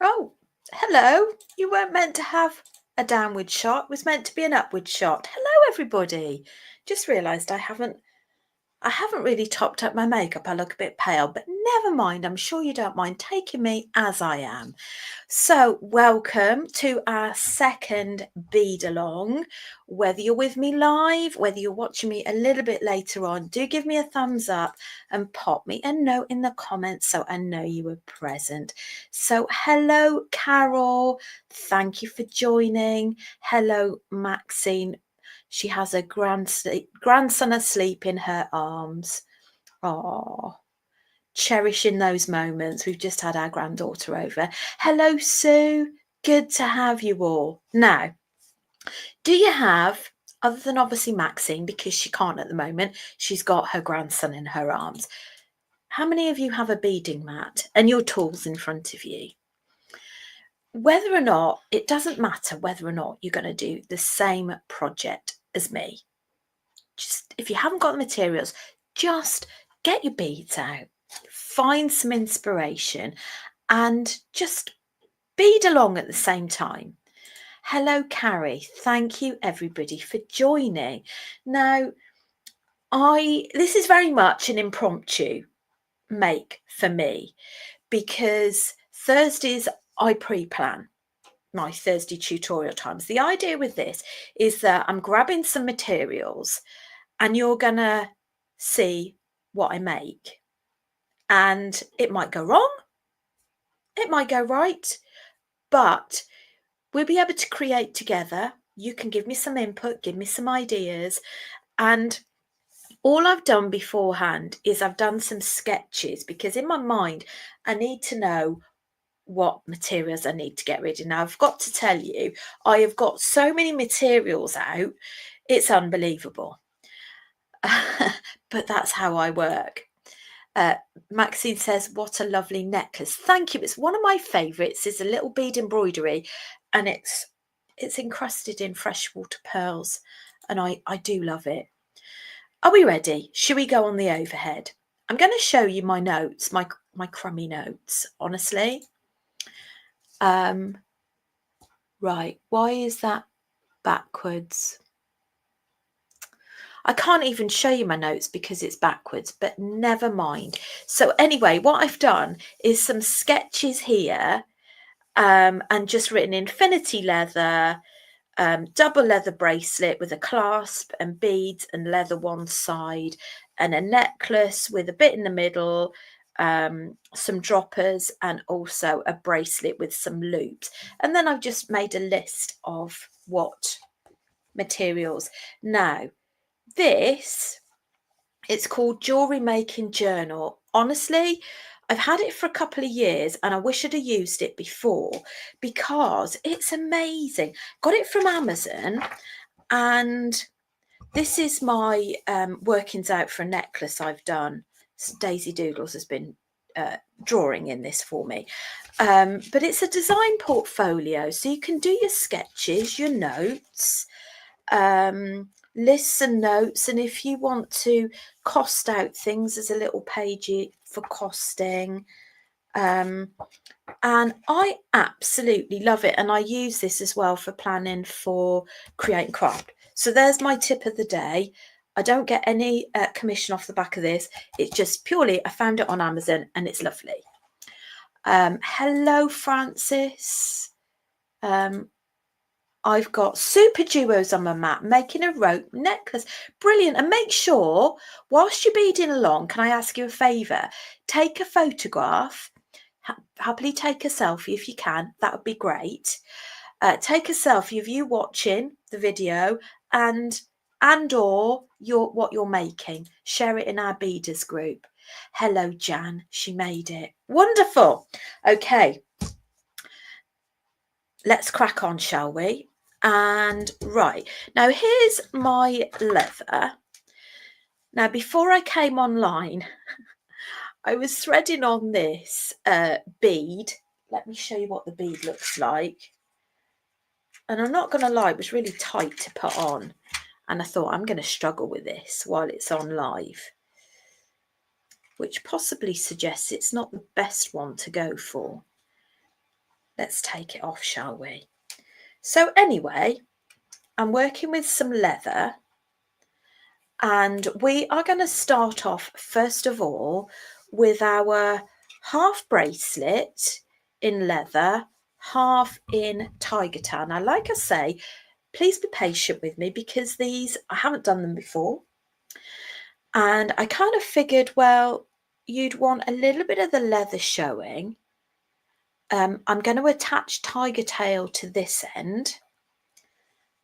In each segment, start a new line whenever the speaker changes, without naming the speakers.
Oh, hello. You weren't meant to have a downward shot. It was meant to be an upward shot. Hello, everybody. Just realised I haven't really topped up my makeup. I look a bit pale, but never mind. I'm sure you don't mind taking me as I am. So, welcome to our second Beadalong. Whether you're with me live, whether you're watching me a little bit later on, do give me a thumbs up and pop me a note in the comments so I know you were present. So, hello, Carol. Thank you for joining. Hello, Maxine. She has a grandson asleep in her arms. Oh, cherishing those moments. We've just had our granddaughter over. Hello, Sue. Good to have you all. Now, do you have, other than obviously Maxine, because she can't at the moment, she's got her grandson in her arms. How many of you have a beading mat and your tools in front of you? Whether or not, it doesn't matter whether or not you're going to do the same project as me. Just if you haven't got the materials, just get your beads out, find some inspiration, and just bead along at the same time. Hello, Carrie. Thank you, everybody, for joining. Now, this is very much an impromptu make for me because Thursdays I pre-plan my Thursday tutorial times. The idea with this is that I'm grabbing some materials and you're gonna see what I make, and it might go wrong, it might go right, but we'll be able to create together. You can give me some input, give me some ideas, and all I've done beforehand is I've done some sketches because in my mind I need to know what materials I need to get rid of. Now, I've got to tell you, I have got so many materials out, it's unbelievable. But that's how I work. Maxine says, what a lovely necklace. Thank you. It's one of my favourites. It's a little bead embroidery and it's encrusted in freshwater pearls, and I do love it. Are we ready? Should we go on the overhead? I'm going to show you my notes, my crummy notes, honestly. Right, why is that backwards? I can't even show you my notes because it's backwards, but never mind. So anyway, what I've done is some sketches here, and just written infinity leather, double leather bracelet with a clasp and beads and leather one side, and a necklace with a bit in the middle, some droppers, and also a bracelet with some loops. And then I've just made a list of what materials. Now, it's called Jewelry Making Journal. Honestly, I've had it for a couple of years and I wish I'd have used it before because it's amazing. Got it from Amazon, and this is my workings out for a necklace I've done. Daisy Doodles has been drawing in this for me. But it's a design portfolio, so you can do your sketches, your notes, lists and notes, and if you want to cost out things, there's a little page for costing. And I absolutely love it, and I use this as well for planning for Create and Craft. So there's my tip of the day. I don't get any commission off the back of this. It's just purely I found it on Amazon and it's lovely. Hello, Francis. I've got super duos on my mat, making a rope necklace. Brilliant. And make sure, whilst you're beading along, can I ask you a favour? Take a photograph. Happily take a selfie if you can. That would be great. Take a selfie of you watching the video and or what you're making. Share it in our beaders group. Hello, Jan. She made it. Wonderful. Okay. Let's crack on, shall we? And right, now here's my leather. Now, before I came online, I was threading on this bead. Let me show you what the bead looks like. And I'm not going to lie, it was really tight to put on. And I thought I'm going to struggle with this while it's on live, which possibly suggests it's not the best one to go for. let's take it off, shall we? So anyway, I'm working with some leather, and we are going to start off first of all with our half bracelet in leather, half in tiger tan. Now, like I say, please be patient with me because these, I haven't done them before. And I kind of figured, well, you'd want a little bit of the leather showing. I'm going to attach tiger tail to this end.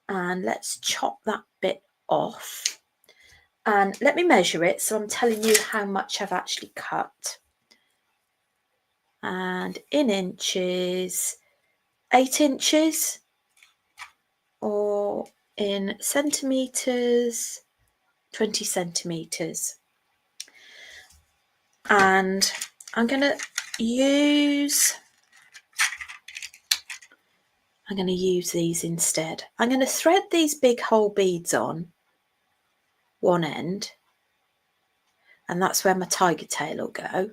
And let's chop that bit off. And let me measure it, so I'm telling you how much I've actually cut. And in inches, 8 inches, or in centimetres, 20 centimetres. And I'm going to use these instead. I'm going to thread these big hole beads on one end, and that's where my tiger tail will go.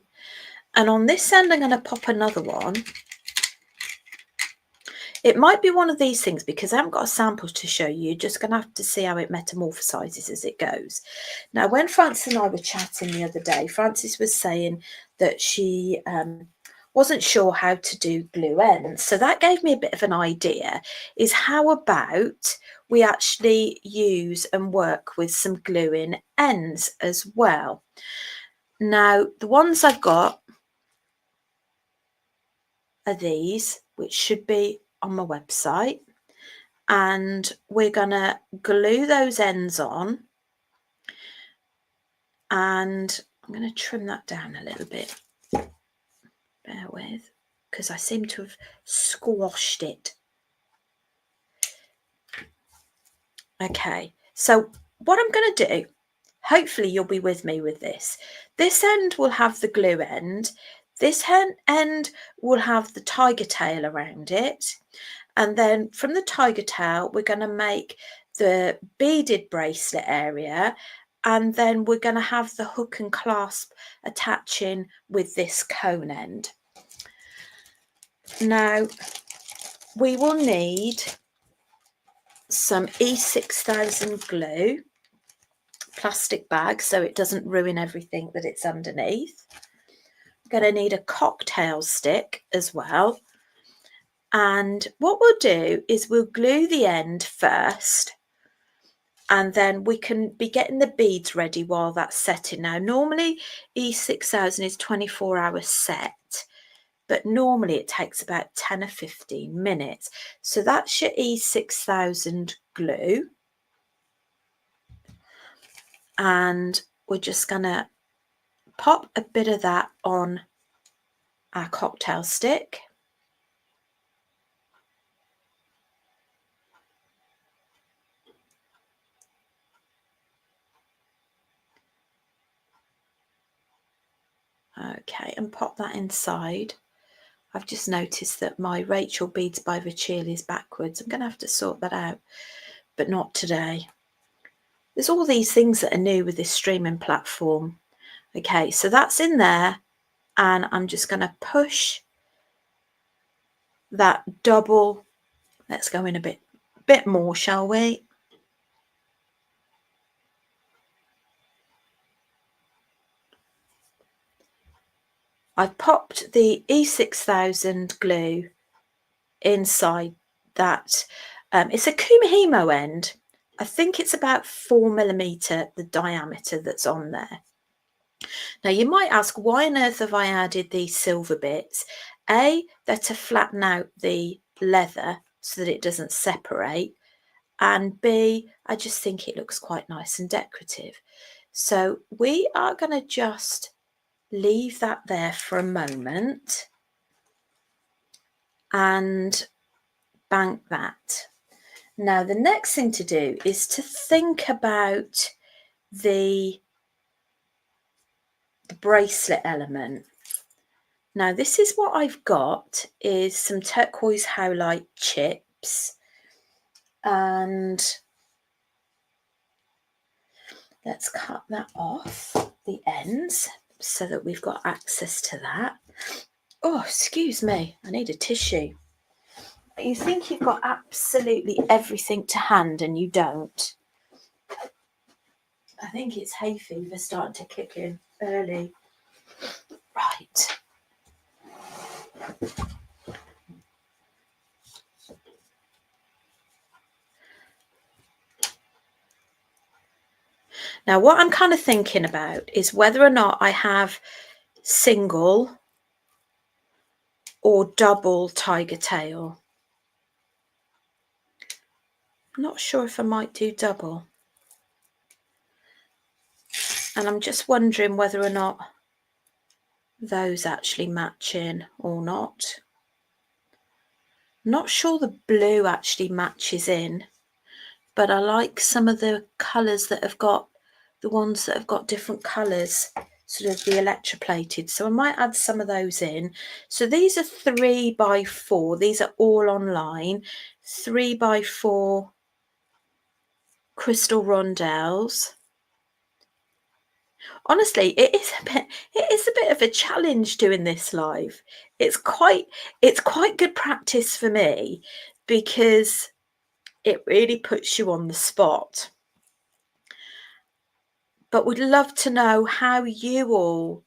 And on this end, I'm going to pop another one. It might be one of these things because I haven't got a sample to show you. You're just going to have to see how it metamorphosises as it goes. Now, when Frances and I were chatting the other day, Frances was saying that she wasn't sure how to do glue ends. So that gave me a bit of an idea, is how about we actually use and work with some gluing ends as well. Now, the ones I've got are these, which should be on my website, and we're gonna glue those ends on, and I'm going to trim that down a little bit, bear with, because I seem to have squashed it. Okay, so what I'm going to do, hopefully you'll be with me with this end will have the glue end, this end will have the tiger tail around it, and then from the tiger tail we're going to make the beaded bracelet area, and then we're going to have the hook and clasp attaching with this cone end. Now we will need some E6000 glue, plastic bag so it doesn't ruin everything that it's underneath. We're going to need a cocktail stick as well. And what we'll do is we'll glue the end first, and then we can be getting the beads ready while that's setting. Now, normally E6000 is 24-hour set, but normally it takes about 10 or 15 minutes. So that's your E6000 glue. And we're just going to pop a bit of that on our cocktail stick. Okay, and pop that inside. I've just noticed that my Rachel Beads by Rachel is backwards. I'm going to have to sort that out, but not today. There's all these things that are new with this streaming platform. Okay, so that's in there, and I'm just going to push that double. Let's go in a bit more, shall we? I've popped the E6000 glue inside that. It's a Kumihimo end. I think it's about 4mm, the diameter that's on there. Now you might ask, why on earth have I added these silver bits? A, they're to flatten out the leather so that it doesn't separate, and B, I just think it looks quite nice and decorative. So we are going to just leave that there for a moment and bank that. Now the next thing to do is to think about the bracelet element. Now this is what I've got, is some turquoise howlite chips, and let's cut that off the ends so that we've got access to that. Oh, excuse me, I need a tissue. You think you've got absolutely everything to hand and you don't. I think it's hay fever starting to kick in early. Right. Now, what I'm kind of thinking about is whether or not I have single or double tiger tail. I'm not sure if I might do double. And I'm just wondering whether or not those actually match in or not. I'm not sure the blue actually matches in, but I like some of the colours that have got, the ones that have got different colours, sort of the electroplated. So I might add some of those in. So these are 3x4. These are all online. 3x4 crystal rondelles. Honestly, it is a bit of a challenge doing this live. It's quite good practice for me because it really puts you on the spot. But would love to know how you all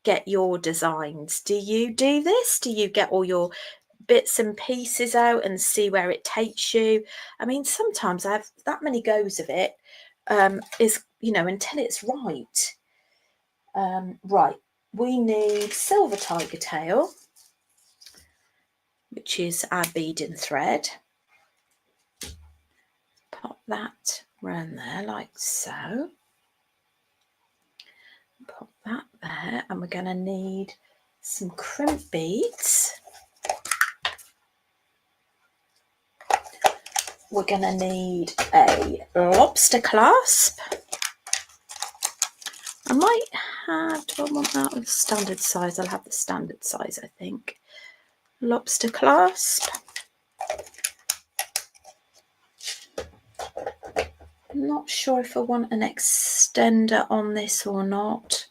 get your designs. Do you do this? Do you get all your bits and pieces out and see where it takes you? I mean, sometimes I have that many goes of it, until it's right. Right, we need silver tiger tail, which is our beading thread. Pop that round there like so. Pop that there, and we're going to need some crimp beads. We're going to need a lobster clasp. I might have, do I want that with standard size? I'll have the standard size, I think. Lobster clasp. I'm not sure if I want an extender on this or not.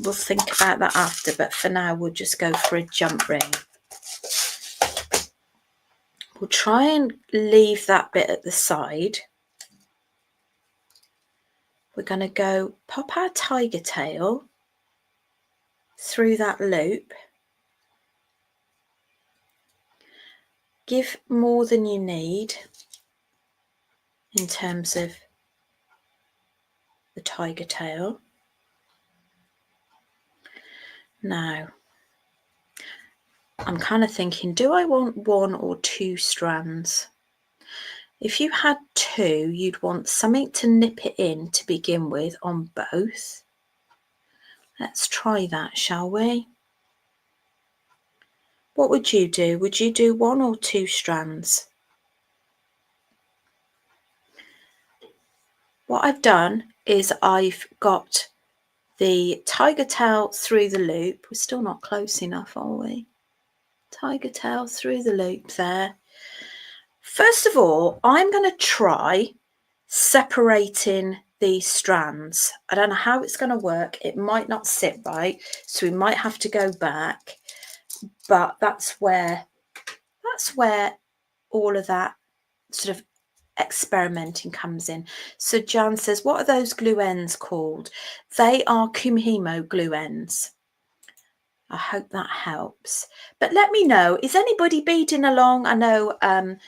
We'll think about that after, but for now we'll just go for a jump ring. We'll try and leave that bit at the side. We're going to go pop our tiger tail through that loop. Give more than you need in terms of the tiger tail. Now, I'm kind of thinking, do I want 1 or 2 strands? If you had 2, you'd want something to nip it in to begin with on both. Let's try that, shall we? What would you do? Would you do 1 or 2 strands? What I've done is I've got the tiger tail through the loop. We're still not close enough, are we? Tiger tail through the loop there. First of all, I'm going to try separating these strands. I don't know how it's going to work. It might not sit right, so we might have to go back. But that's where all of that sort of experimenting comes in. So Jan says, what are those glue ends called? They are Kumihimo glue ends. I hope that helps. But let me know, is anybody beading along? I know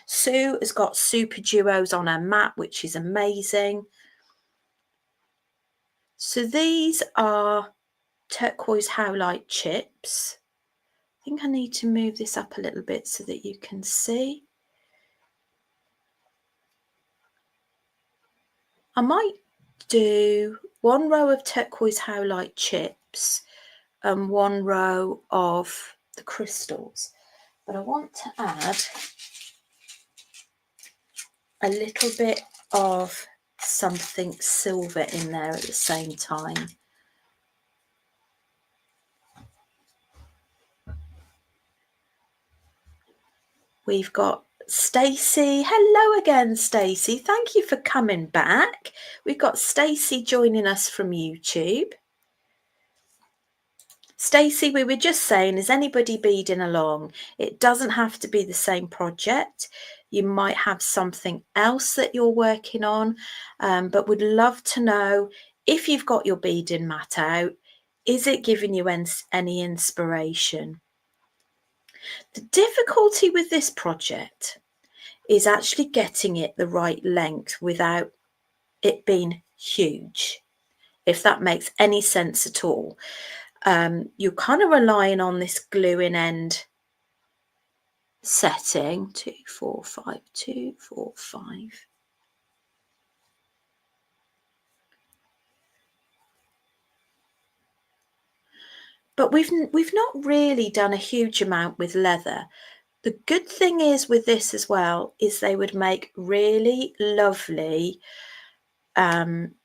Sue has got super duos on her mat, which is amazing. So these are turquoise howlite chips. I think I need to move this up a little bit so that you can see. I might do 1 row of turquoise howlite chips and 1 row of the crystals, but I want to add a little bit of something silver in there at the same time. We've got Stacey. Hello again, Stacey. Thank you for coming back. We've got Stacey joining us from YouTube. Stacey, we were just saying, is anybody beading along? It doesn't have to be the same project. You might have something else that you're working on, but would love to know if you've got your beading mat out, is it giving you any inspiration? The difficulty with this project is actually getting it the right length without it being huge, if that makes any sense at all. You're kind of relying on this gluing end setting, 2, 4, 5, 2, 4, 5. But we've not really done a huge amount with leather. The good thing is with this as well is they would make really lovely unisex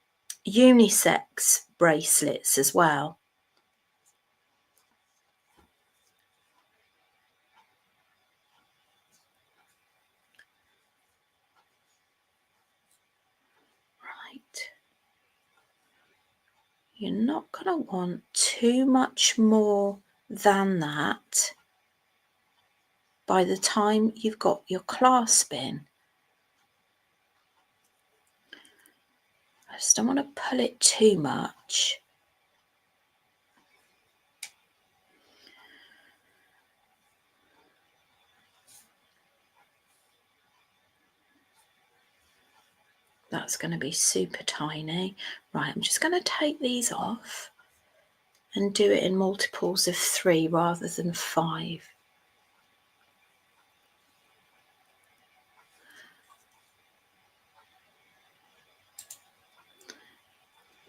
bracelets as well. Right. You're not going to want too much more than that by the time you've got your clasp in. I just don't want to pull it too much. That's going to be super tiny. Right, I'm just going to take these off and do it in multiples of 3 rather than 5.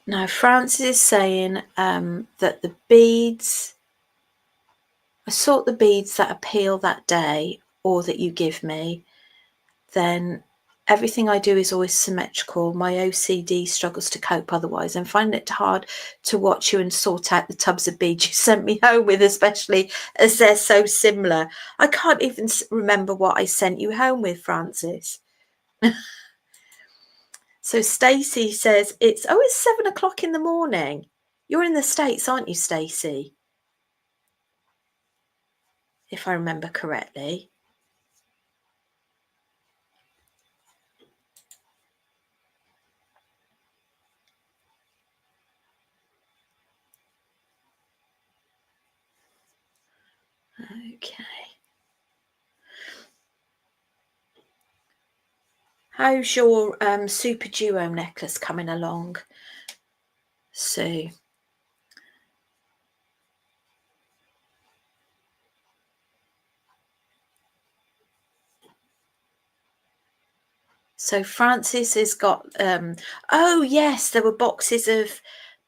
Now, Francis is saying that the beads, I sort the beads that appeal that day or that you give me, then everything I do is always symmetrical. My OCD struggles to cope otherwise. I'm finding it hard to watch you and sort out the tubs of beads you sent me home with, especially as they're so similar. I can't even remember what I sent you home with, Francis. So Stacey says it's 7 o'clock in the morning. You're in the States, aren't you, Stacey? If I remember correctly. Okay. How's your Super Duo necklace coming along, Sue? So Francis has got, oh yes, there were boxes of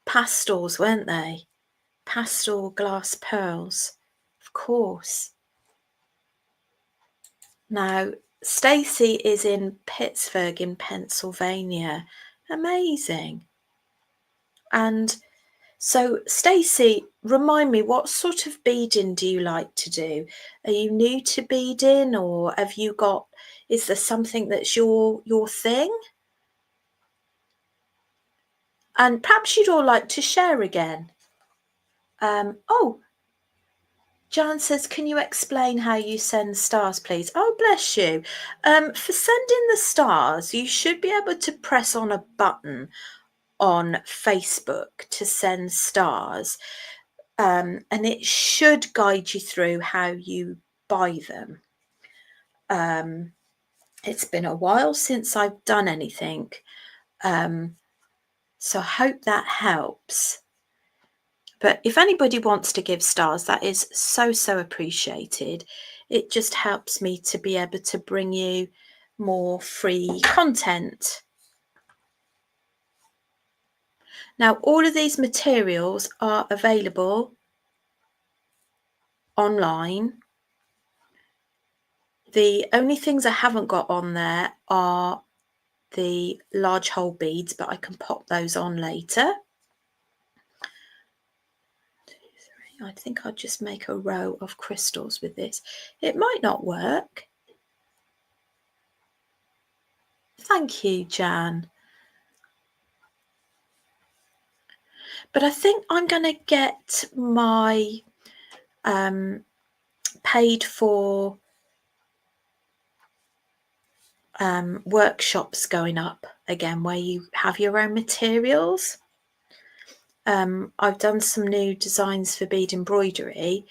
pastels, weren't they? Pastel glass pearls, of course. Now, Stacey is in Pittsburgh in Pennsylvania. Amazing. And so, Stacey, remind me, what sort of beading do you like to do? Are you new to beading, or have you got, is there something that's your thing? And perhaps you'd all like to share again. Oh, Jan says, can you explain how you send stars, please? Oh, bless you. For sending the stars, you should be able to press on a button on Facebook to send stars. And it should guide you through how you buy them. It's been a while since I've done anything. So I hope that helps. But if anybody wants to give stars, that is so appreciated. It just helps me to be able to bring you more free content. Now, all of these materials are available online. The only things I haven't got on there are the large hole beads, but I can pop those on later. I think I'll just make a row of crystals with this. It might not work. Thank you, Jan. But I think I'm going to get my paid for workshops going up again, where you have your own materials. I've done some new designs for bead embroidery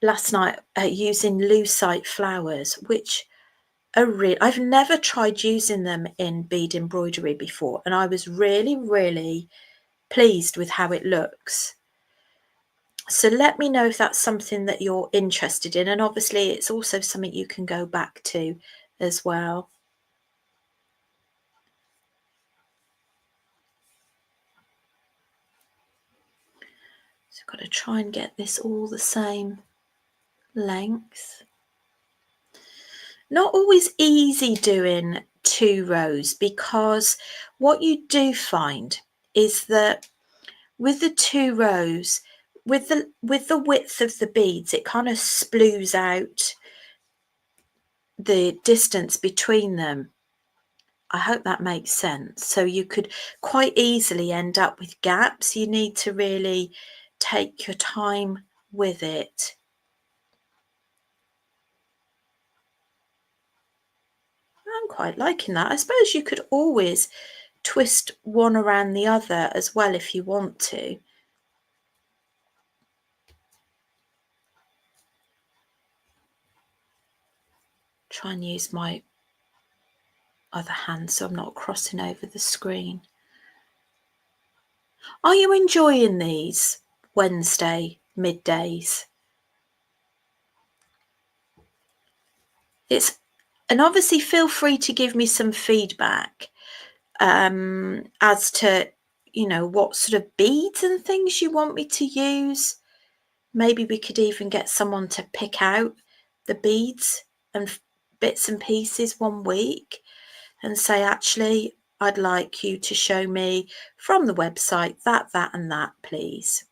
last night using lucite flowers, which are real. I've never tried using them in bead embroidery before, and I was really pleased with how it looks. So let me know if that's something that you're interested in, and obviously it's also something you can go back to as well. So I've got to try and get this all the same length. Not always easy doing 2 rows, because what you do find is that with the 2 rows, with the width of the beads, it kind of sploos out the distance between them. I hope that makes sense. So you could quite easily end up with gaps. You need to really take your time with it. I'm quite liking that. I suppose you could always twist one around the other as well if you want to. Try and use my other hand so I'm not crossing over the screen. Are you enjoying these Wednesday middays? And obviously feel free to give me some feedback as to, what sort of beads and things you want me to use. Maybe we could even get someone to pick out the beads and bits and pieces one week and say, actually, I'd like you to show me from the website that, and that, please.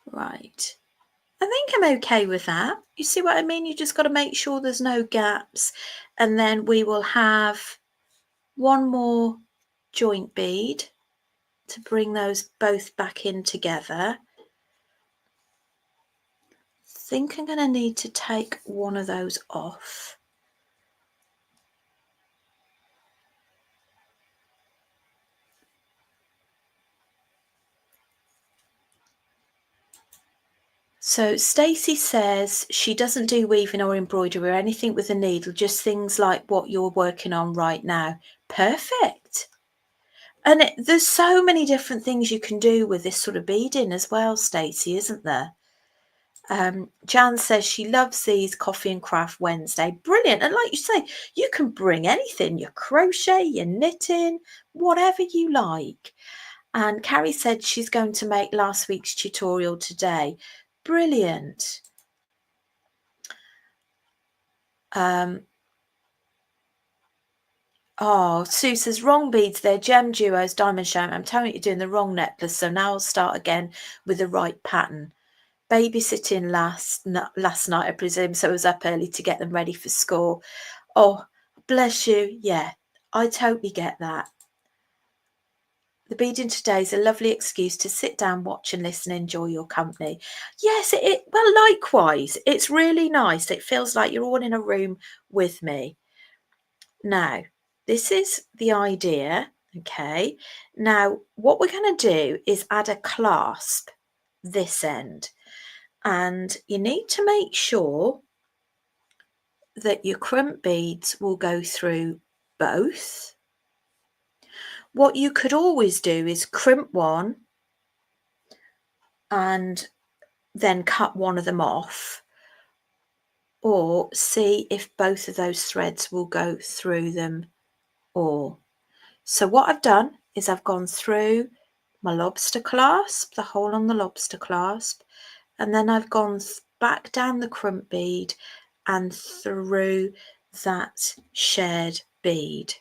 Right. I think I'm okay with that. You see what I mean? You just got to make sure there's no gaps. And then we will have one more joint bead to bring those both back in together. I think I'm going to need to take one of those off. So Stacey says she doesn't do weaving or embroidery or anything with a needle, just things like what you're working on right now. Perfect. And there's so many different things you can do with this sort of beading as well, Stacey, isn't there? Jan says she loves these Coffee and Craft Wednesday. Brilliant. And like you say, you can bring anything, your crochet, your knitting, whatever you like. And Carrie said she's going to make last week's tutorial today. Brilliant. Oh, Sue says, wrong beads, they're gem duos, diamond sham. I'm telling you, you're doing the wrong necklace. So now I'll start again with the right pattern. Babysitting last night, I presume, so I was up early to get them ready for school. Oh, bless you. Yeah, I totally get that. The beading today is a lovely excuse to sit down, watch and listen, enjoy your company. Yes, well, likewise. It's really nice. It feels like you're all in a room with me. Now, this is the idea, okay? Now, what we're going to do is add a clasp this end. And you need to make sure that your crimp beads will go through both. What you could always do is crimp one and then cut one of them off, or see if both of those threads will go through them all. So what I've done is I've gone through my lobster clasp, the hole on the lobster clasp, and then I've gone back down the crimp bead and through that shared bead.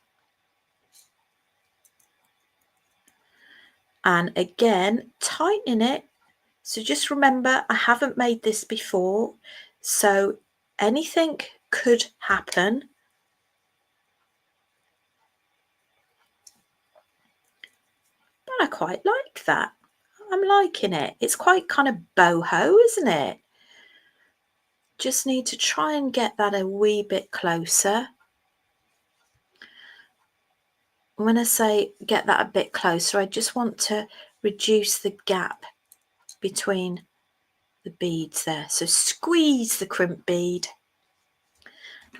And again, tightening it. So just remember, I haven't made this before. So anything could happen. But I quite like that. I'm liking it. It's quite kind of boho, isn't it? Just need to try and get that a wee bit closer. When I say get that a bit closer, I just want to reduce the gap between the beads there. So squeeze the crimp bead,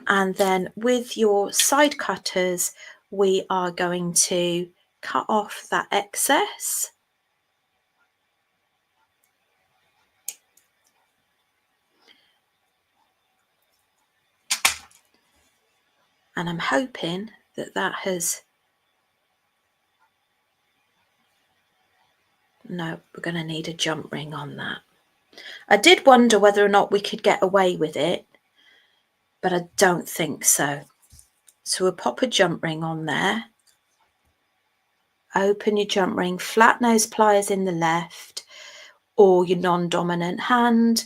and then with your side cutters we are going to cut off that excess. And I'm hoping that that has... No, we're going to need a jump ring on that. I did wonder whether or not we could get away with it, but I don't think so. So we'll pop a jump ring on there. Open your jump ring, flat nose pliers in the left or your non-dominant hand,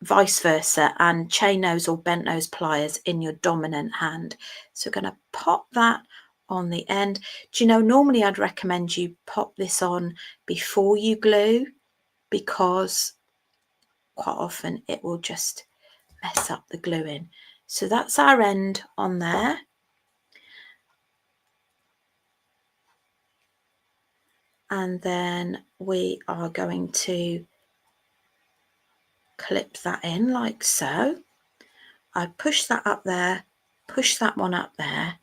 vice versa, and chain nose or bent nose pliers in your dominant hand. So we're going to pop that on the end. Do you know, normally I'd recommend you pop this on before you glue, because quite often it will just mess up the gluing. So that's our end on there. And then we are going to clip that in like so. I push that up there, push that one up there.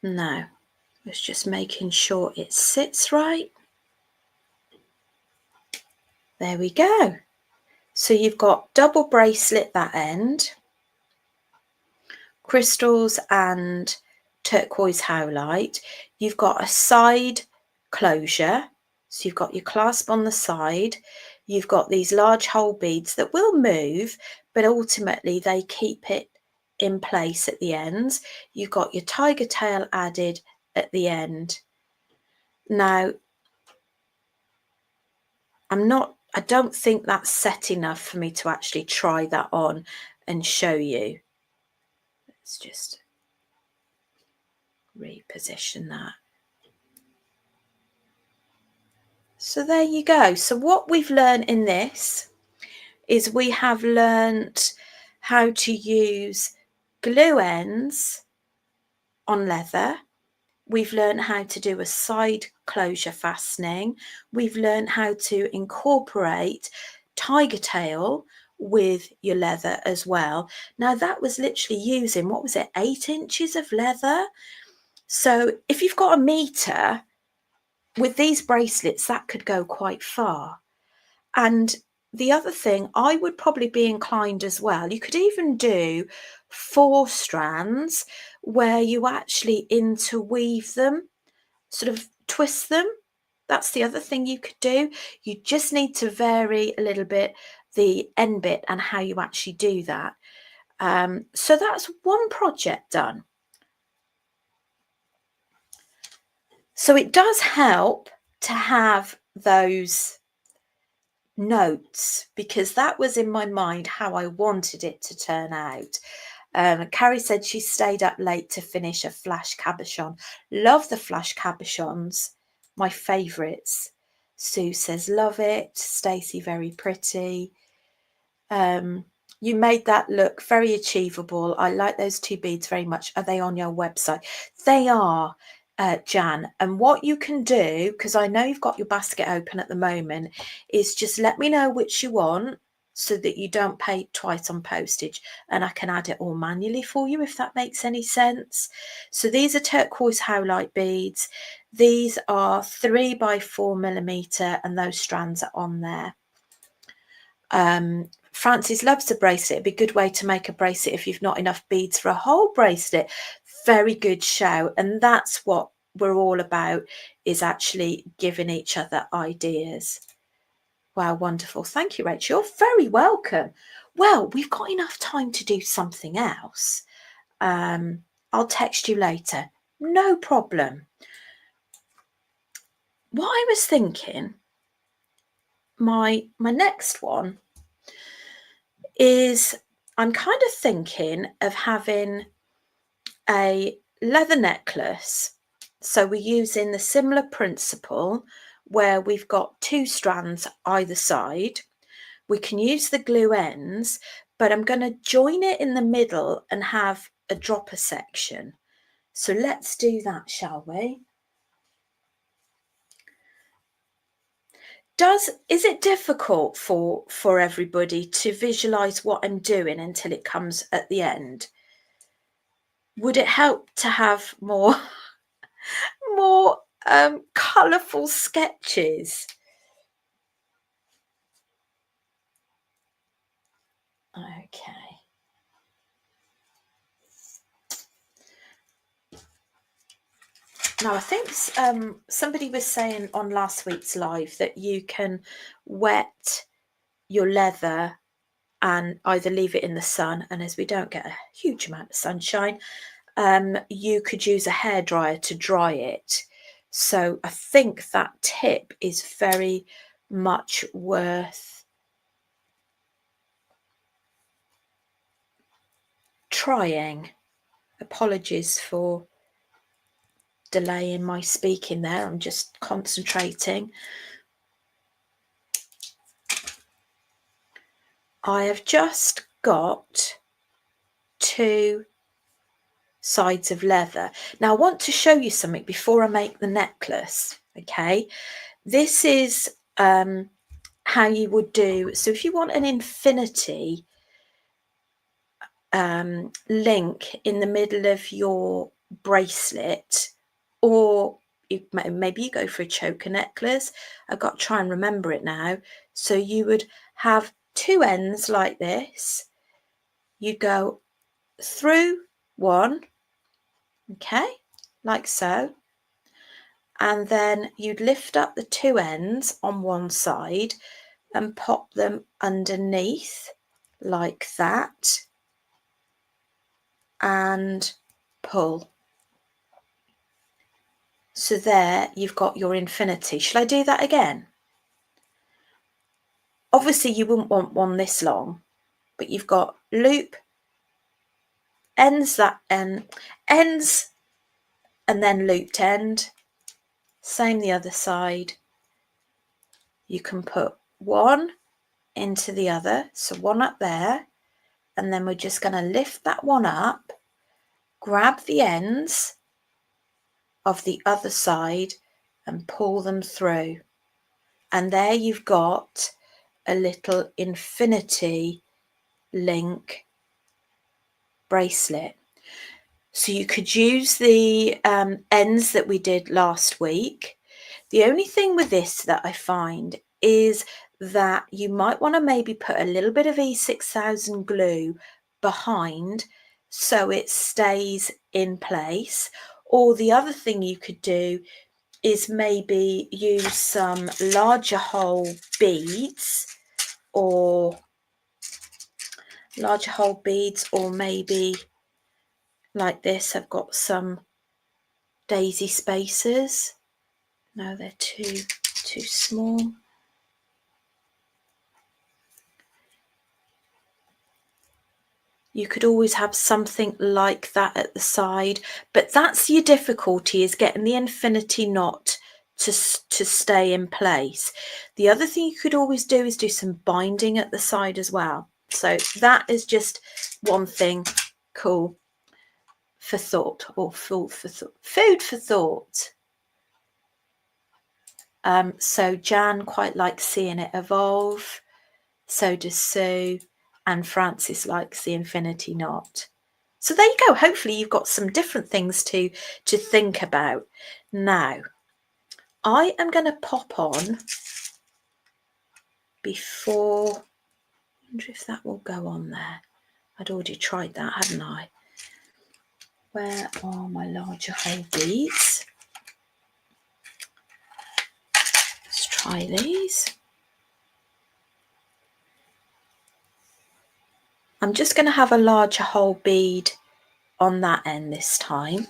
Now, it's just making sure it sits right. There we go. So you've got double bracelet that end, crystals and turquoise howlite. You've got a side closure, so you've got your clasp on the side. You've got these large hole beads that will move, but ultimately they keep it in place at the ends. You've got your tiger tail added at the end. Now, I don't think that's set enough for me to actually try that on and show you. Let's just reposition that. So there you go. So what we've learned in this is we have learnt how to use glue ends on leather. We've learned how to do a side closure fastening. We've learned how to incorporate tiger tail with your leather as well. Now that was literally using, what was it, 8 inches of leather? So if you've got a meter, with these bracelets, that could go quite far. And the other thing, I would probably be inclined as well, you could even do 4 strands where you actually interweave them, sort of twist them. That's the other thing you could do. You just need to vary a little bit the end bit and how you actually do that. So that's one project done. So it does help to have those notes, because that was in my mind how I wanted it to turn out. Carrie said she stayed up late to finish a flash cabochon. Love the flash cabochons, my favourites. Sue says love it. Stacey, very pretty. You made that look very achievable. I like those 2 beads very much. Are they on your website? They are, Jan. And what you can do, because I know you've got your basket open at the moment, is just let me know which you want so that you don't pay twice on postage, and I can add it all manually for you, if that makes any sense. So these are turquoise howlite beads. These are 3 by 4 millimeter, and those strands are on there. Francis loves a bracelet. It'd be a good way to make a bracelet if you've not enough beads for a whole bracelet. Very good shout. And that's what we're all about, is actually giving each other ideas. Wow, wonderful. Thank you, Rachel. You're very welcome. Well, we've got enough time to do something else. I'll text you later. no problem. What I was thinking, my next one is I'm kind of thinking of having a leather necklace. So we're using the similar principle where we've got 2 strands either side. We can use the glue ends, but I'm going to join it in the middle and have a dropper section. So let's do that, shall we? Is it difficult for everybody to visualize what I'm doing until it comes at the end? Would it help to have more more colourful sketches? Okay. Now, I think somebody was saying on last week's live that you can wet your leather and either leave it in the sun, and as we don't get a huge amount of sunshine, you could use a hairdryer to dry it. So I think that tip is very much worth trying. Apologies for delaying my speaking there. I'm just concentrating. I have just got 2 sides of leather. Now I want to show you something before I make the necklace. Okay, this is how you would do. So if you want an infinity link in the middle of your bracelet, or maybe you go for a choker necklace. I've got to try and remember it now. So you would have 2 ends like this. You go through one, okay, like so, and then you'd lift up the 2 ends on one side and pop them underneath like that and pull. So there you've got your infinity. Shall I do that again? Obviously you wouldn't want one this long, but you've got loop, ends ends, and then looped end. Same the other side. You can put one into the other, so one up there, and then we're just going to lift that one up, grab the ends of the other side and pull them through, and there you've got a little infinity link bracelet. So you could use the ends that we did last week. The only thing with this that I find is that you might want to maybe put a little bit of E6000 glue behind so it stays in place. Or the other thing you could do is maybe use some larger hole beads, or maybe like this. I've got some daisy spacers. No, they're too small. You could always have something like that at the side, but that's your difficulty, is getting the infinity knot to stay in place. The other thing you could always do is do some binding at the side as well. So that is just one thing cool for thought, or food for thought. So Jan quite likes seeing it evolve. So does Sue, and Francis likes the infinity knot. So there you go. Hopefully you've got some different things to think about. Now, I am going to pop on before. I wonder if that will go on there. I'd already tried that, hadn't I? Where are my larger hole beads? Let's try these. I'm just going to have a larger hole bead on that end this time,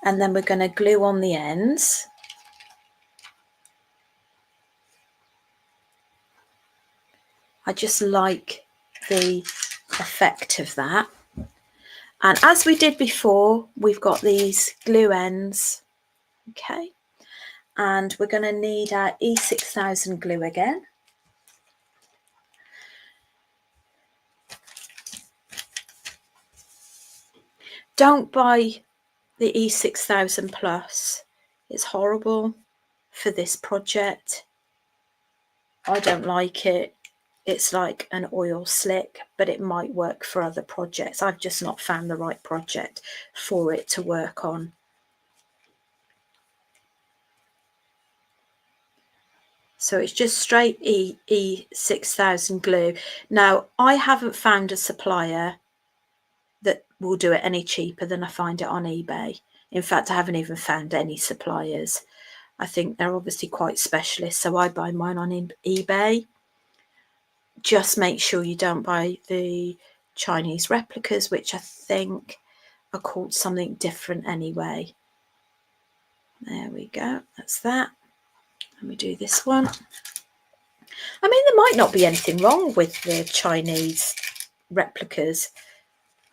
and then we're going to glue on the ends. I just like the effect of that. And as we did before, we've got these glue ends, okay, and we're going to need our E6000 glue again. Don't buy the E6000 Plus. It's horrible for this project. I don't like it. It's like an oil slick, but it might work for other projects. I've just not found the right project for it to work on. So it's just straight E6000 glue. Now, I haven't found a supplier that will do it any cheaper than I find it on eBay. In fact, I haven't even found any suppliers. I think they're obviously quite specialist, so I buy mine on eBay. Just make sure you don't buy the Chinese replicas, which I think are called something different anyway. There we go, that's that. Let me do this one. I mean, there might not be anything wrong with the Chinese replicas.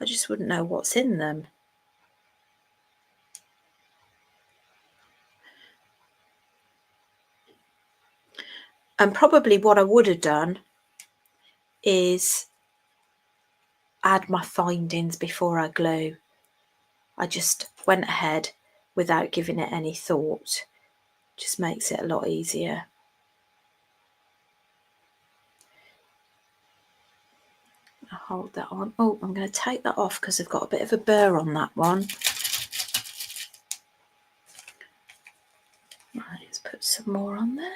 I just wouldn't know what's in them. And probably what I would have done is add my findings before I glue. I just went ahead without giving it any thought. Just makes it a lot easier. I'll hold that on. Oh, I'm going to take that off because I've got a bit of a burr on that one. Right, let's put some more on there.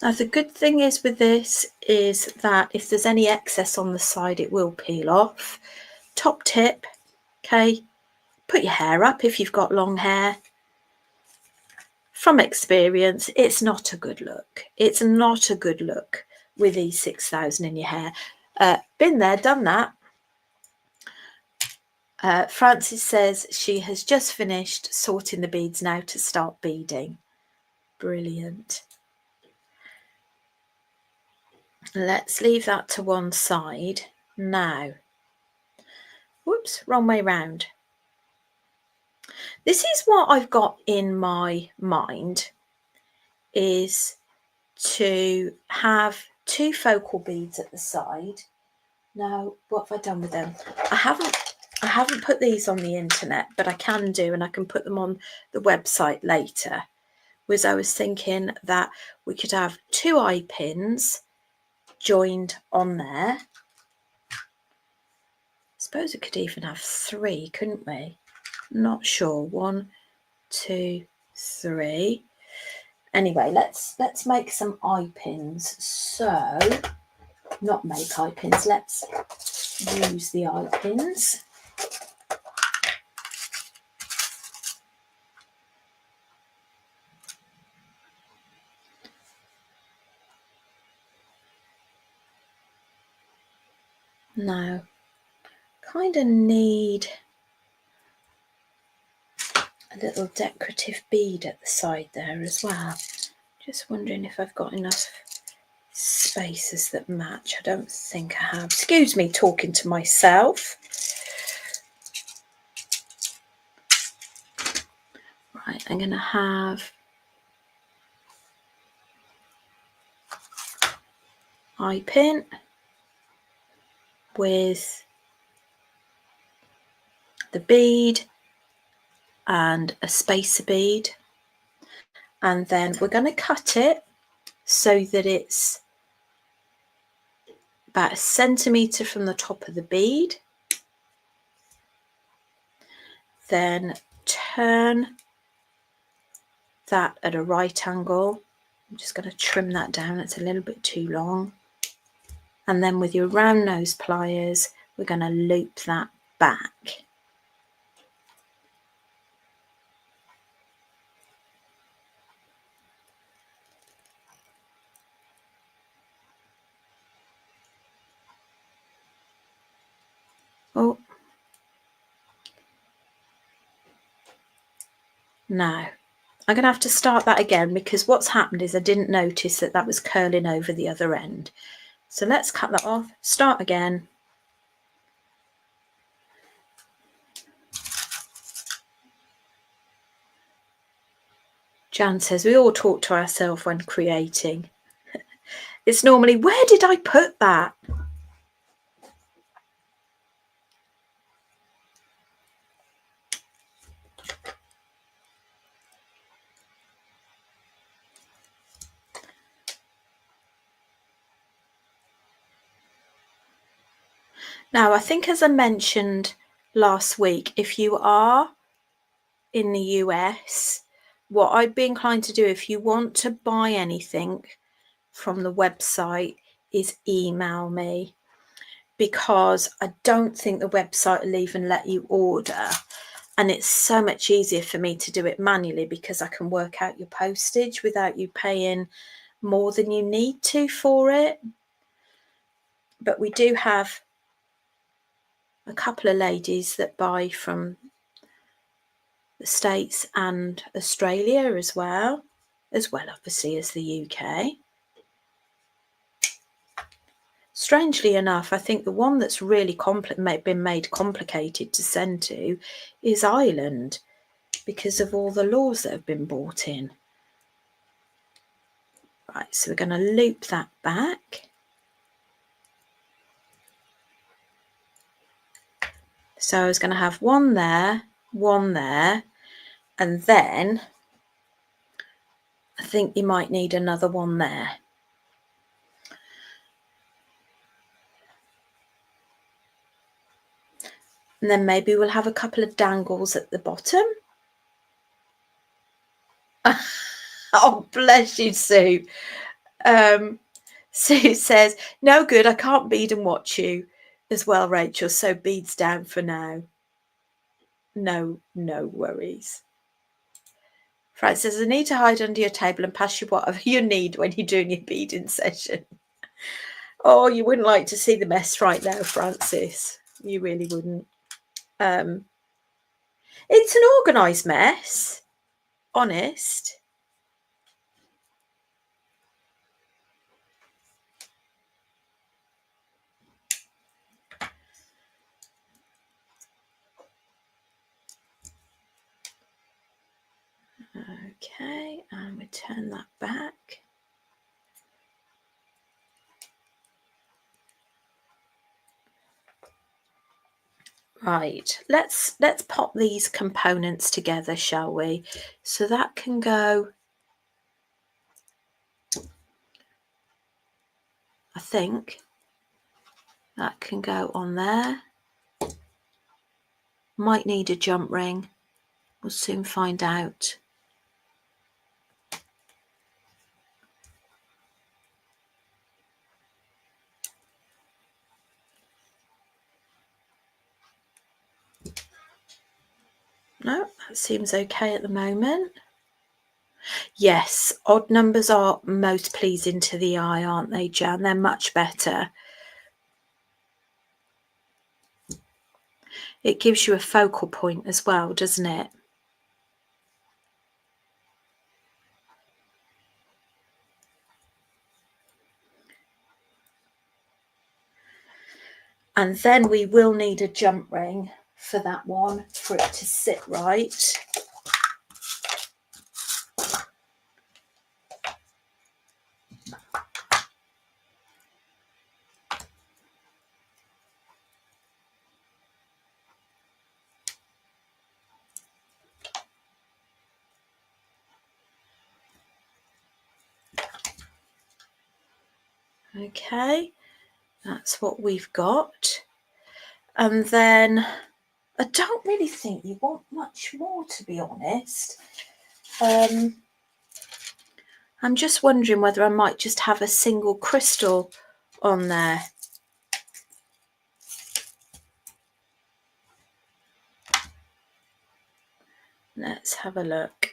Now the good thing is with this is that if there's any excess on the side, it will peel off. Top tip, okay, put your hair up if you've got long hair. From experience, it's not a good look. It's not a good look with E6000 in your hair. Been there, done that. Frances says she has just finished sorting the beads now to start beading. Brilliant. Let's leave that to one side now. Whoops, wrong way round. This is what I've got in my mind, is to have two focal beads at the side. Now, what have I done with them? I haven't put these on the internet, but I can do, and I can put them on the website later. I was thinking that we could have two eye pins joined on there. I suppose we could even have three, couldn't we? Not sure. 1, 2, 3. Anyway, let's make some eye pins. So, not make eye pins. Let's use the eye pins. Now, kind of need a little decorative bead at the side there as well. Just wondering if I've got enough spaces that match. I don't think I have. Excuse me talking to myself. Right, I'm going to have eye pin with the bead and a spacer bead, and then we're going to cut it so that it's about 1 centimetre from the top of the bead. Then turn that at a right angle I'm just going to trim that down. It's a little bit too long. And then with your round nose pliers, we're going to loop that back. Oh, now I'm going to have to start that again because what's happened is I didn't notice that that was curling over the other end. So let's cut that off, start again. Jan says we all talk to ourselves when creating. It's normally, where did I put that? Now, I think as I mentioned last week, if you are in the US, what I'd be inclined to do if you want to buy anything from the website is email me, because I don't think the website will even let you order, and it's so much easier for me to do it manually because I can work out your postage without you paying more than you need to for it. But we do have a couple of ladies that buy from the States and Australia as well obviously as the UK. Strangely enough, I think the one that's really been made complicated to send to is Ireland because of all the laws that have been brought in. Right, so we're going to loop that back. So I was going to have one there, and then I think you might need another one there. And then maybe we'll have a couple of dangles at the bottom. Oh, bless you, Sue. Sue says, no good, I can't bead and watch you as well, Rachel, so beads down for now. No worries. Frank says, I need to hide under your table and pass you whatever you need when you're doing your beading session. Oh, you wouldn't like to see the mess right now, Francis. You really wouldn't. It's an organised mess, honest. Okay, and we turn that back. Right, let's pop these components together, shall we? So that can go, I think that can go on there. Might need a jump ring. We'll soon find out. No, that seems okay at the moment. Yes, odd numbers are most pleasing to the eye, aren't they, Jan? They're much better. It gives you a focal point as well, doesn't it? And then we will need a jump ring for that one, for it to sit right. Okay, that's what we've got. And then I don't really think you want much more, to be honest. I'm just wondering whether I might just have a single crystal on there. Let's have a look.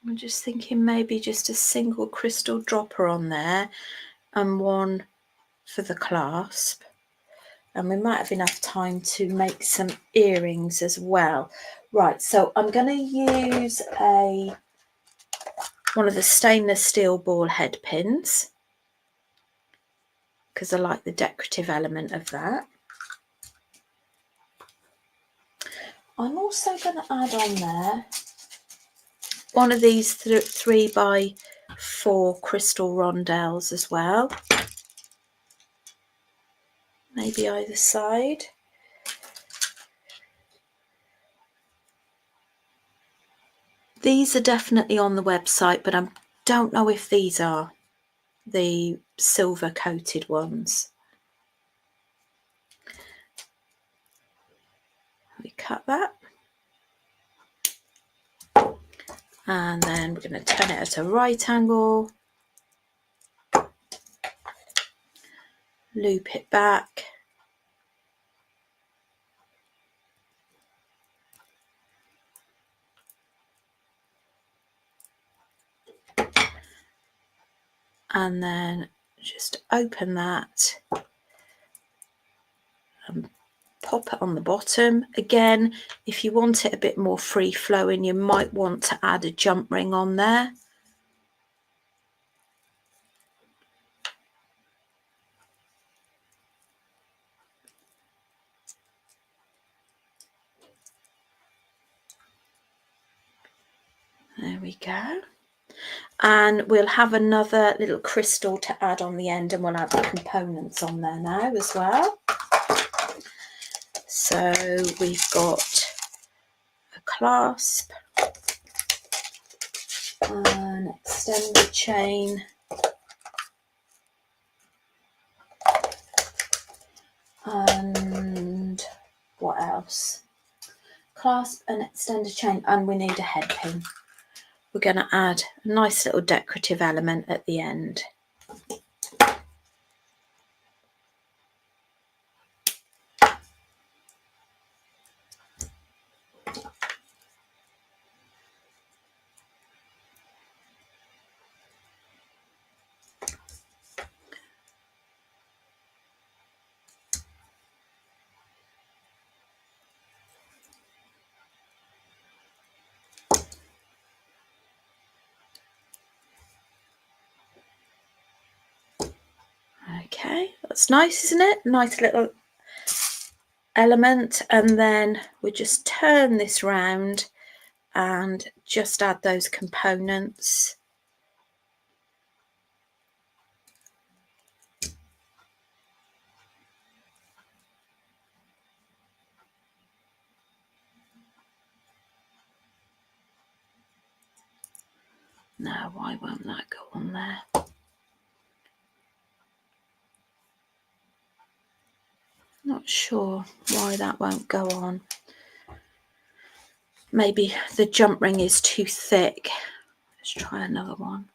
I'm just thinking maybe just a single crystal dropper on there and one for the clasp. And we might have enough time to make some earrings as well. Right, so I'm going to use one of the stainless steel ball head pins because I like the decorative element of that. I'm also going to add on there one of these 3x4 crystal rondelles as well, maybe either side. These are definitely on the website, but I don't know if these are the silver coated ones. We cut that. And then we're going to turn it at a right angle, loop it back, and then just open that and pop it on the bottom. Again, if you want it a bit more free flowing, you might want to add a jump ring on there. There we go. And we'll have another little crystal to add on the end, and we'll add the components on there now as well. So we've got a clasp, an extended chain, and what else? Clasp, an extended chain, and we need a head pin. We're going to add a nice little decorative element at the end. Okay, that's nice, isn't it? Nice little element. And then we just turn this round and just add those components. Now, why won't that go on there? Not sure why that won't go on. Maybe the jump ring is too thick. Let's try another one.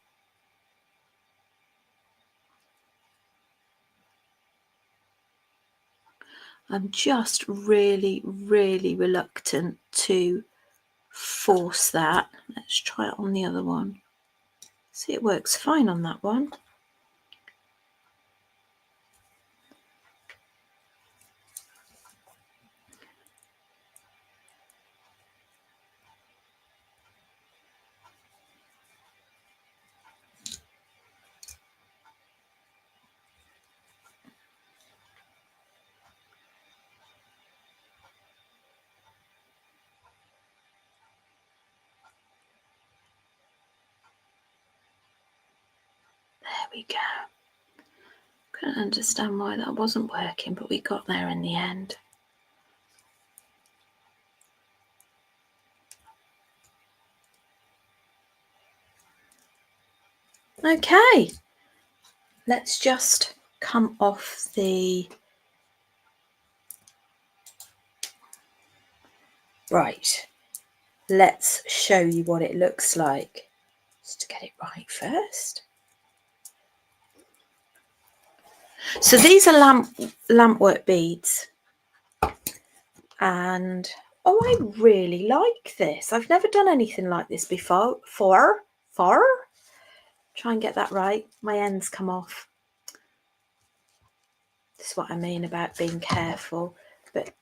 I'm just really, really reluctant to force that. Let's try it on the other one. See, it works fine on that one. There we go. Couldn't understand why that wasn't working, but we got there in the end. Okay, let's just come off the Right, let's show you what it looks like. Just to get it right first. So these are lampwork beads, and oh, I really like this. I've never done anything like this before. Try and get that right. My ends come off. This is what I mean about being careful, but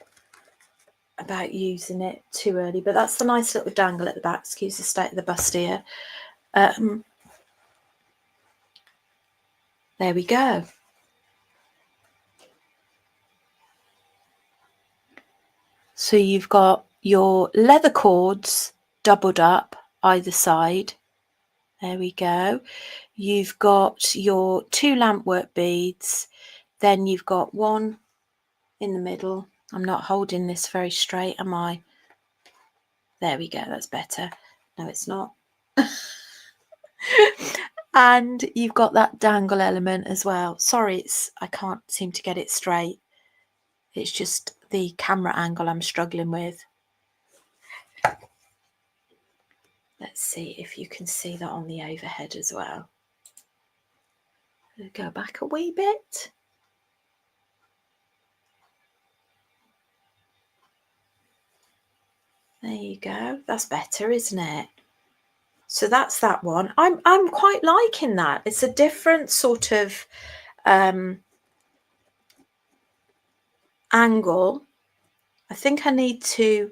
about using it too early. But that's the nice little dangle at the back. Excuse the state of the bust here. There we go. So you've got your leather cords doubled up either side. There we go. You've got your 2 lampwork beads. Then you've got one in the middle. I'm not holding this very straight, am I? There we go. That's better. No, it's not. And you've got that dangle element as well. Sorry, I can't seem to get it straight. It's just the camera angle I'm struggling with. Let's see if you can see that on the overhead as well. Go back a wee bit. There you go. That's better, isn't it? So that's that one. I'm quite liking that. It's a different sort of angle. I think I need to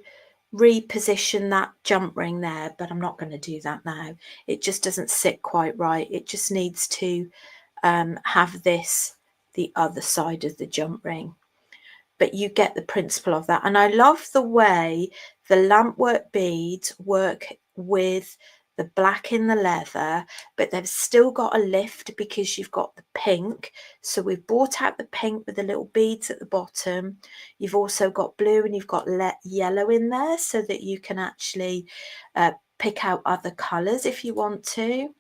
reposition that jump ring there, but I'm not going to do that now. It just doesn't sit quite right. It just needs to have this the other side of the jump ring. But you get the principle of that. And I love the way the lampwork beads work with the black in the leather, but they've still got a lift because you've got the pink. So we've brought out the pink with the little beads at the bottom. You've also got blue and you've got yellow in there so that you can actually pick out other colours if you want to.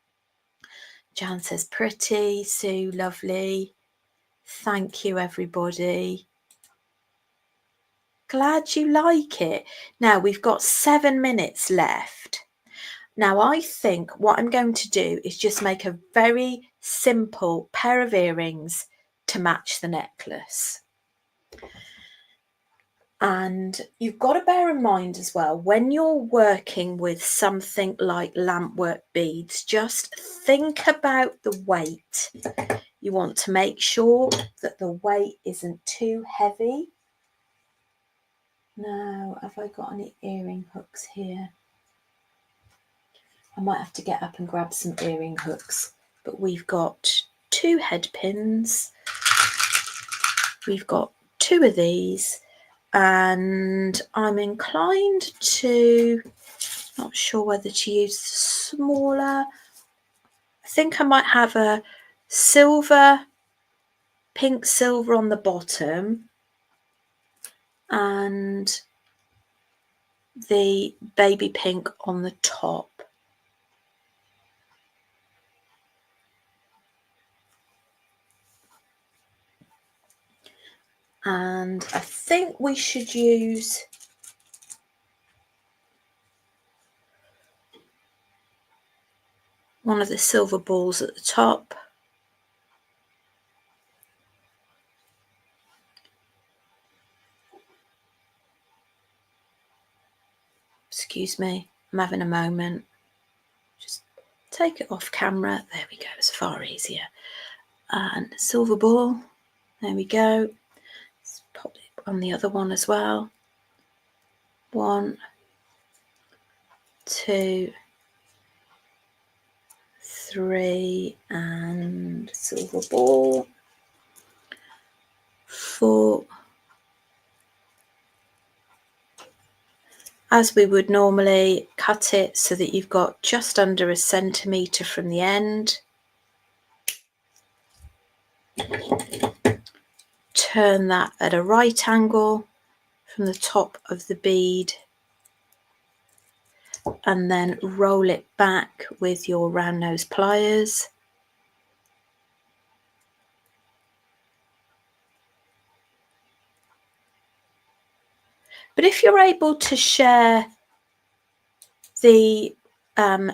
Jan says pretty, Sue, lovely. Thank you, everybody. Glad you like it. Now we've got 7 minutes left. Now I think what I'm going to do is just make a very simple pair of earrings to match the necklace. And you've got to bear in mind as well, when you're working with something like lampwork beads, just think about the weight. You want to make sure that the weight isn't too heavy. Now, have I got any earring hooks here? I might have to get up and grab some earring hooks. But we've got 2 head pins. We've got 2 of these. And I'm inclined to, not sure whether to use the smaller. I think I might have a silver, pink silver on the bottom. And the baby pink on the top. And I think we should use one of the silver balls at the top. Excuse me, I'm having a moment. Just take it off camera. There we go, it's far easier. And silver ball, there we go. Let's pop it on the other one as well. 1, 2, 3, and silver ball. 4. As we would normally, cut it so that you've got just under a centimetre from the end. Turn that at a right angle from the top of the bead and then roll it back with your round nose pliers. But if you're able to share the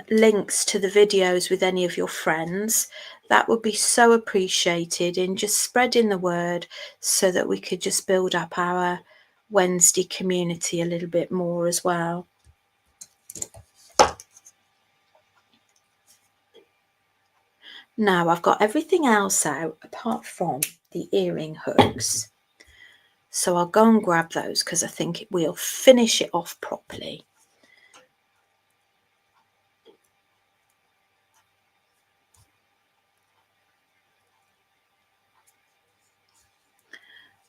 links to the videos with any of your friends, that would be so appreciated in just spreading the word so that we could just build up our Wednesday community a little bit more as well. Now I've got everything else out apart from the earring hooks. So I'll go and grab those because I think we'll finish it off properly.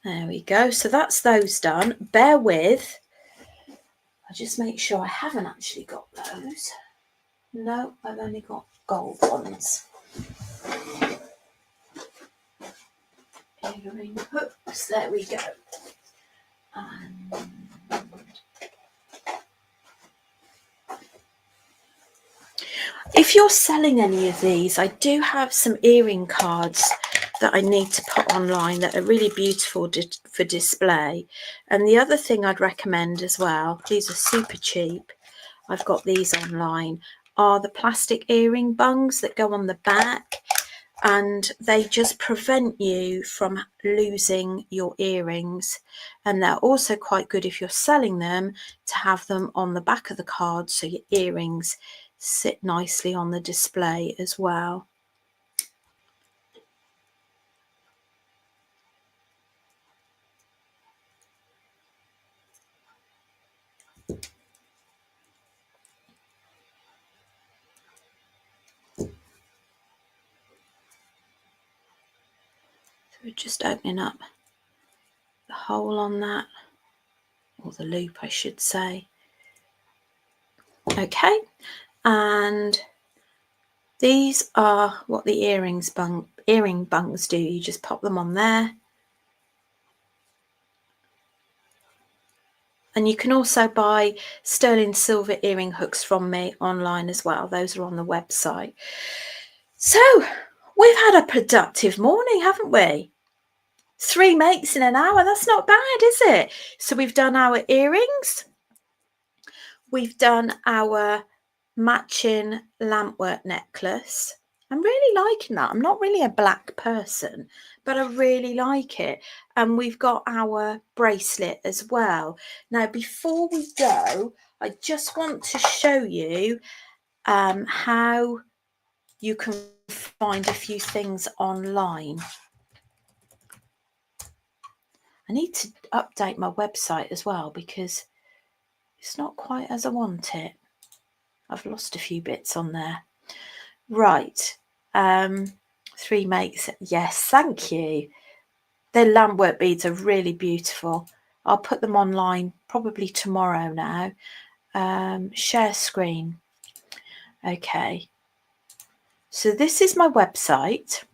There we go. So that's those done. Bear with. I'll just make sure I haven't actually got those. No, I've only got gold ones. Earring hooks. There we go. And if you're selling any of these, I do have some earring cards that I need to put online that are really beautiful for display. And the other thing I'd recommend as well, these are super cheap, I've got these online, are the plastic earring bungs that go on the back, and they just prevent you from losing your earrings. And they're also quite good if you're selling them to have them on the back of the card so your earrings sit nicely on the display as well. So we're just opening up the hole on that, or the loop I should say. Okay, and these are what the earring bungs do. You just pop them on there. And you can also buy sterling silver earring hooks from me online as well. Those are on the website. So we've had a productive morning, haven't we? 3 makes in an hour. That's not bad, is it? So we've done our earrings. We've done our matching lampwork necklace. I'm really liking that. I'm not really a black person, but I really like it. And we've got our bracelet as well. Now, before we go, I just want to show you how you can find a few things online. I need to update my website as well because it's not quite as I want it. I've lost a few bits on there. Right. 3 makes. Yes, thank you. Their lampwork beads are really beautiful. I'll put them online probably tomorrow now. Share screen. Okay. So this is my website.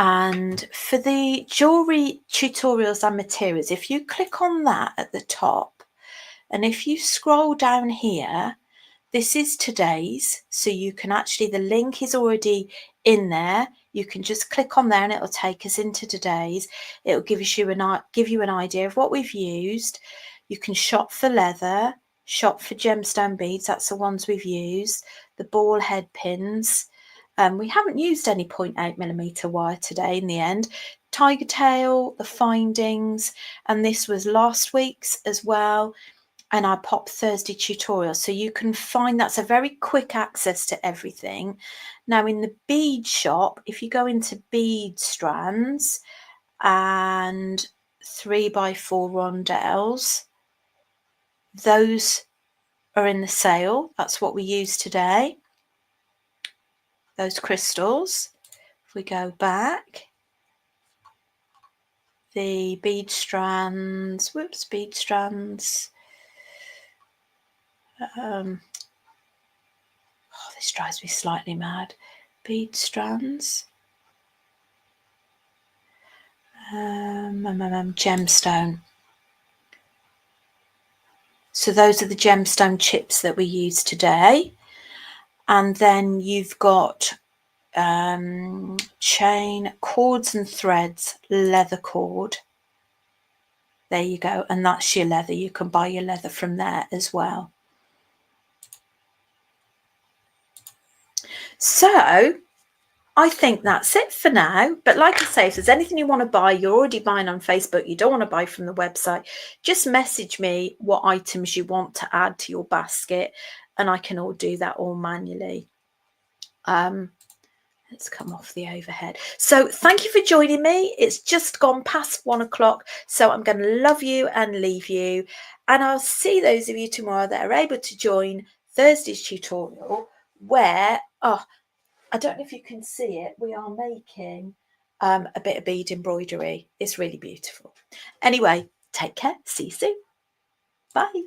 And for the jewellery tutorials and materials, if you click on that at the top, and if you scroll down here, this is today's. So you can actually, the link is already in there. You can just click on there and it'll take us into today's. It'll give you an idea of what we've used. You can shop for leather, shop for gemstone beads. That's the ones we've used. The ball head pins. We haven't used any 0.8mm wire today in the end. Tiger tail, the findings, and this was last week's as well. And I pop Thursday tutorial. So you can find that's a very quick access to everything. Now in the bead shop, if you go into bead strands and 3x4 rondelles, those are in the sale. That's what we use today. Those crystals. If we go back, the bead strands, bead strands. Oh, this drives me slightly mad. Bead strands. Gemstone. So those are the gemstone chips that we use today. And then you've got chain, cords and threads, leather cord. There you go. And that's your leather. You can buy your leather from there as well. So I think that's it for now. But like I say, if there's anything you want to buy, you're already buying on Facebook, you don't want to buy from the website, just message me what items you want to add to your basket, and I can all do that all manually. Let's come off the overhead. So thank you for joining me. It's just gone past 1 o'clock, so I'm going to love you and leave you. And I'll see those of you tomorrow that are able to join Thursday's tutorial, where, oh, I don't know if you can see it, we are making a bit of bead embroidery. It's really beautiful. Anyway, take care. See you soon. Bye.